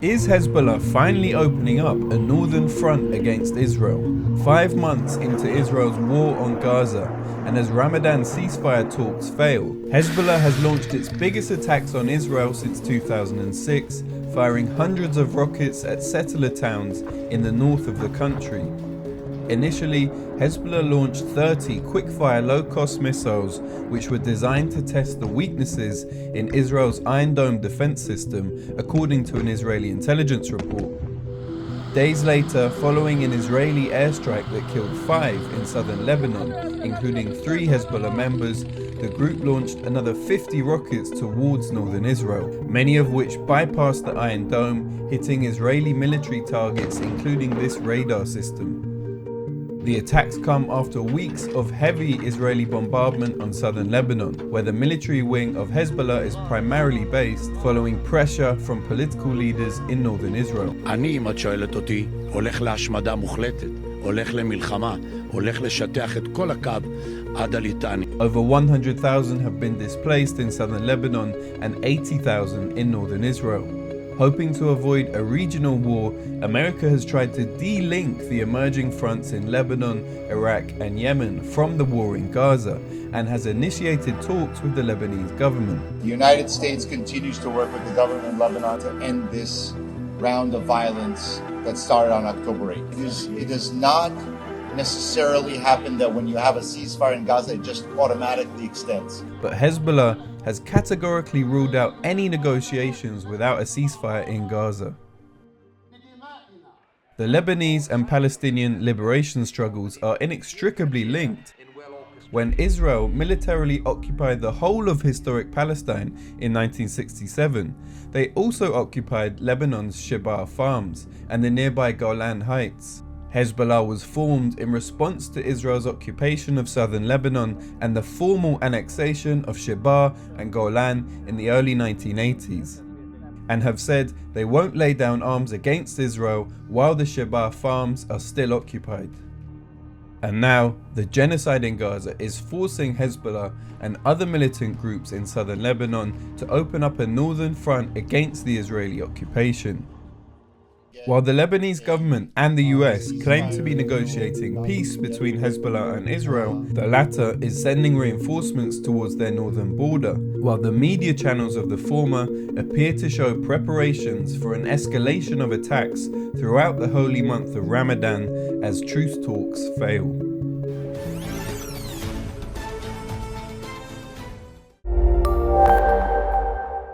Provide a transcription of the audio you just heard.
Is Hezbollah finally opening up a northern front against Israel, 5 months into Israel's war on Gaza, and as Ramadan ceasefire talks fail? Hezbollah has launched its biggest attacks on Israel since 2006, firing hundreds of rockets at settler towns in the north of the country. Initially, Hezbollah launched 30 quick-fire low-cost missiles which were designed to test the weaknesses in Israel's Iron Dome defense system, according to an Israeli intelligence report. Days later, following an Israeli airstrike that killed 5 in southern Lebanon, including 3 Hezbollah members, the group launched another 50 rockets towards northern Israel, many of which bypassed the Iron Dome, hitting Israeli military targets including this radar system. The attacks come after weeks of heavy Israeli bombardment on southern Lebanon, where the military wing of Hezbollah is primarily based, following pressure from political leaders in northern Israel. אני, אם את שואלת אותי, הולך להשמדה מוחלטת, הולך למלחמה, הולך לשטח את כל הקו עד הליטני. Over 100,000 have been displaced in southern Lebanon and 80,000 in northern Israel. Hoping to avoid a regional war, America has tried to delink the emerging fronts in Lebanon, Iraq and Yemen from the war in Gaza, and has initiated talks with the Lebanese government. The United States continues to work with the government in Lebanon to end this round of violence that started on October 8th. It does not necessarily happen that when you have a ceasefire in Gaza, it just automatically extends. But Hezbollah has categorically ruled out any negotiations without a ceasefire in Gaza. The Lebanese and Palestinian liberation struggles are inextricably linked. When Israel militarily occupied the whole of historic Palestine in 1967, they also occupied Lebanon's Shebaa farms and the nearby Golan Heights. Hezbollah was formed in response to Israel's occupation of southern Lebanon and the formal annexation of Shebaa and Golan in the early 1980s, and have said they won't lay down arms against Israel while the Shebaa farms are still occupied. And now, the genocide in Gaza is forcing Hezbollah and other militant groups in southern Lebanon to open up a northern front against the Israeli occupation. While the Lebanese government and the US claim to be negotiating peace between Hezbollah and Israel, the latter is sending reinforcements towards their northern border, while the media channels of the former appear to show preparations for an escalation of attacks throughout the holy month of Ramadan as truce talks fail.